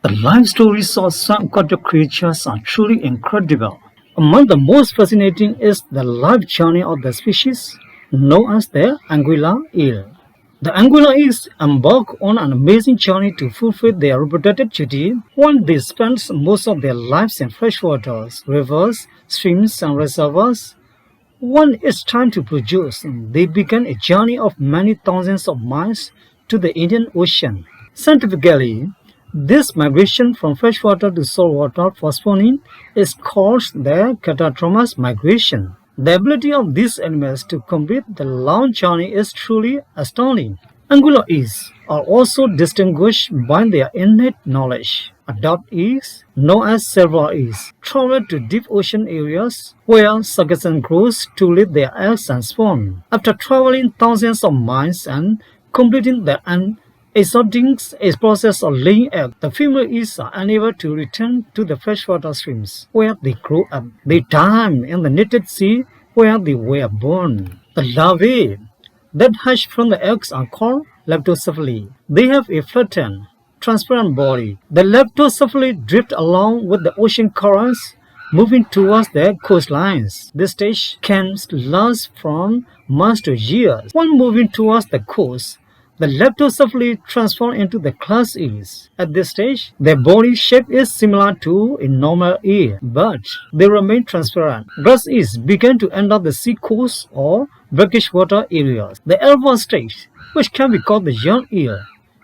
The life stories of some aquatic creatures are truly incredible. Among the most fascinating is the life journey of the species known as the Anguilla eel. The Anguilla eels embark on an amazing journey to fulfill their reproductive duty when they spend most of their lives in freshwaters, rivers, streams, and reservoirs. When it's time to produce, they begin a journey of many thousands of miles to the Indian Ocean. Scientifically, this migration from freshwater to saltwater for spawning is called the Catadromous migration. The ability of these animals to complete the long journey is truly astounding. Anguilla eels are also distinguished by their innate knowledge. Adult eels, known as silver eels, travel to deep ocean areas where succession grows to lay their eggs and spawn. After traveling thousands of miles and completing the astounding process of laying eggs, the female eels are unable to return to the freshwater streams where they grew up. They die in the native sea where they were born. The larvae that hatch from the eggs are called leptocephali. They have a flattened, transparent body. The leptocephali drift along with the ocean currents, moving towards the coastlines. This stage can last from months to years. When moving towards the coast, the leptocephali transform into the glass eels. At this stage, their body shape is similar to a normal eel, but they remain transparent. Glass eels begin to enter the sea coast or brackish water areas. The alpha stage, which can be called the young eel,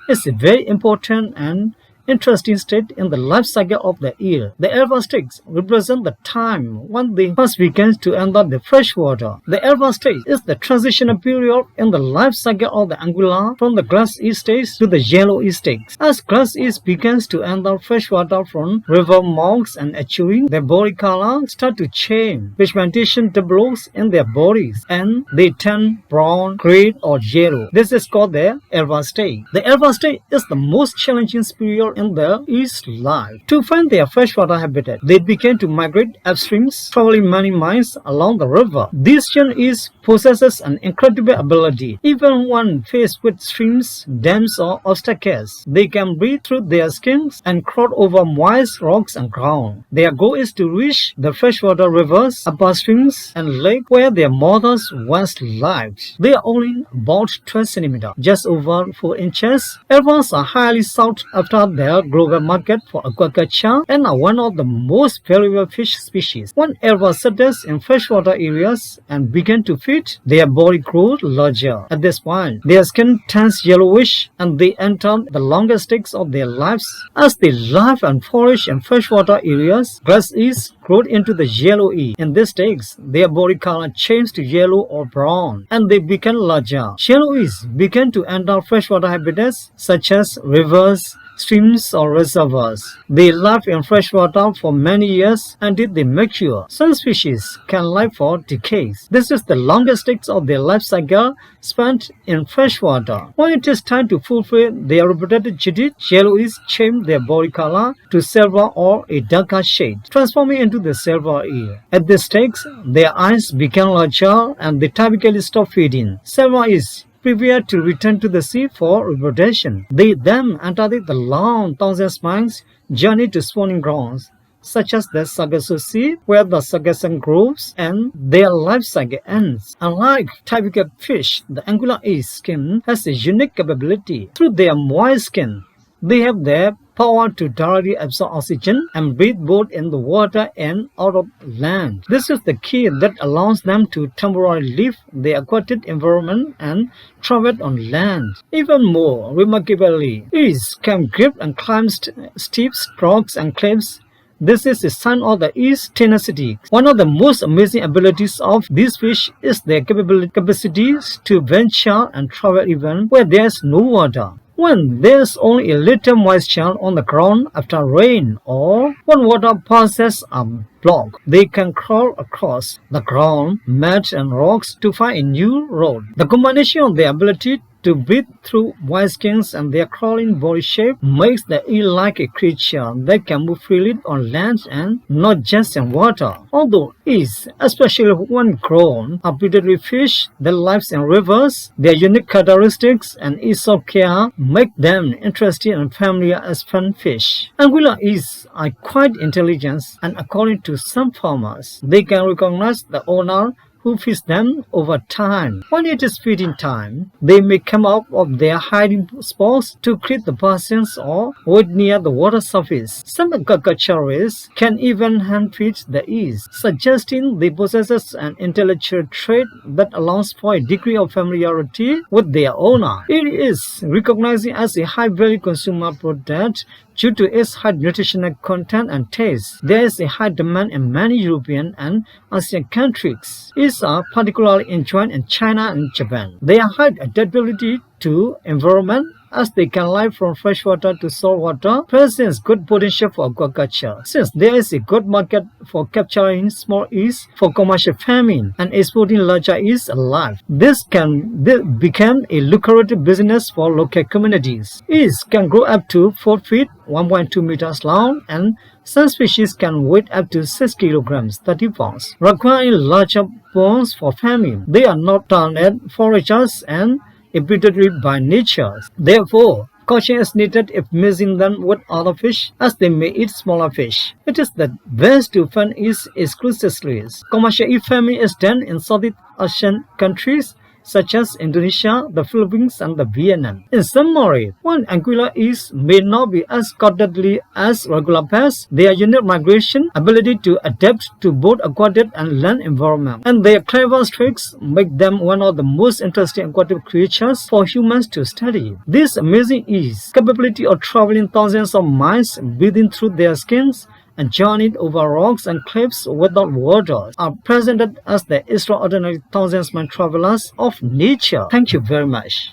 is a very important and interesting stage in the life cycle of the eel. The alpha stage represents the time when they first begin to enter the freshwater. The alpha stage is the transitional period in the life cycle of the Anguilla from the glass eel stage to the yellow eel stage. As glass eels begins to enter freshwater from river mouths and estuaries, their body color starts to change. Pigmentation develops in their bodies and they turn brown, gray, or yellow. This is called the alpha stage. The alpha stage is the most challenging period in the eel's life. To find their freshwater habitat, they began to migrate upstream, traveling many miles along the river. These young eels possesses an incredible ability. Even when faced with streams, dams, or obstacles, they can breathe through their skins and crawl over moist rocks and ground. Their goal is to reach the freshwater rivers, upper streams, and lakes where their mothers once lived. They are only about 12 cm, just over 4 inches. Elvers are highly sought after their global market for aquaculture and are one of the most valuable fish species. When elvers settles in freshwater areas and begin to feed, their body grows larger. At this point, their skin turns yellowish and they enter the longest stage of their lives. As they live and flourish in freshwater areas, glass eels grow into the yellow eel. In this stage, their body color changes to yellow or brown and they become larger. Yellow eels begin to enter freshwater habitats such as rivers, streams, or reservoirs. They live in freshwater for many years until they mature. Some species can live for decades. This is the longest stage of their life cycle spent in freshwater. When it is time to fulfill their reproductive duty, yellow eels change their body color to silver or a darker shade, transforming into the silver eel. At this stage, their eyes become larger and they typically stop feeding. Silver eels prepare to return to the sea for reproduction. They then undertake the long thousands miles journey to spawning grounds, such as the Sargasso Sea, where the succession grows and their life cycle ends. Unlike typical fish, the Anguilla eel's skin has a unique capability. Through their moist skin, they have the power to directly absorb oxygen and breathe both in the water and out of land. This is the key that allows them to temporarily leave the aquatic environment and travel on land. Even more remarkably, eels can grip and climb steep rocks and cliffs. This is a sign of the eel's tenacity. One of the most amazing abilities of these fish is their capacity to venture and travel even where there is no water. When there's only a little moisture on the ground after rain or when water passes a block, they can crawl across the ground, mud, and rocks to find a new road. The combination of their ability to breathe through wide skins, and their crawling body shape makes the eel like a creature that can move freely on land and not just in water. Although eels, especially when grown, are predatory fish that live in rivers, their unique characteristics and ease of care make them interesting and familiar as fun fish. Anguilla eels are quite intelligent, and according to some farmers, they can recognize the owner who feeds them over time. When it is feeding time, they may come out of their hiding spots to create the basins or wait near the water surface. Some aquaculturists can even hand feed the eels, suggesting they possess an intellectual trait that allows for a degree of familiarity with their owner. It is recognized as a high-value consumer product due to its high nutritional content and taste. There is a high demand in many European and Asian countries. Eels are particularly enjoyed in China and Japan. Their high adaptability to environment, as they can live from freshwater to saltwater, presents good potential for aquaculture. Since there is a good market for capturing small eels for commercial farming and exporting larger eels alive, this can become a lucrative business for local communities. Eels can grow up to 4 feet, 1.2 meters long, and some species can weigh up to 6 kilograms, 30 pounds, requiring larger ponds for farming. They are not tarnet foragers and predatory by nature. Therefore, caution is needed if mixing them with other fish, as they may eat smaller fish. It is the best to fund eels exclusively. Commercial eel farming is done in Southeast Asian countries such as Indonesia, the Philippines, and Vietnam. In summary, while Anguilla eels may not be as costly as regular bass, their unique migration ability to adapt to both aquatic and land environment, and their clever tricks make them one of the most interesting aquatic creatures for humans to study. This amazing eels' capability of traveling thousands of miles, breathing through their skins, and journeyed over rocks and cliffs without water are presented as the extraordinary thousand-man travelers of nature. Thank you very much.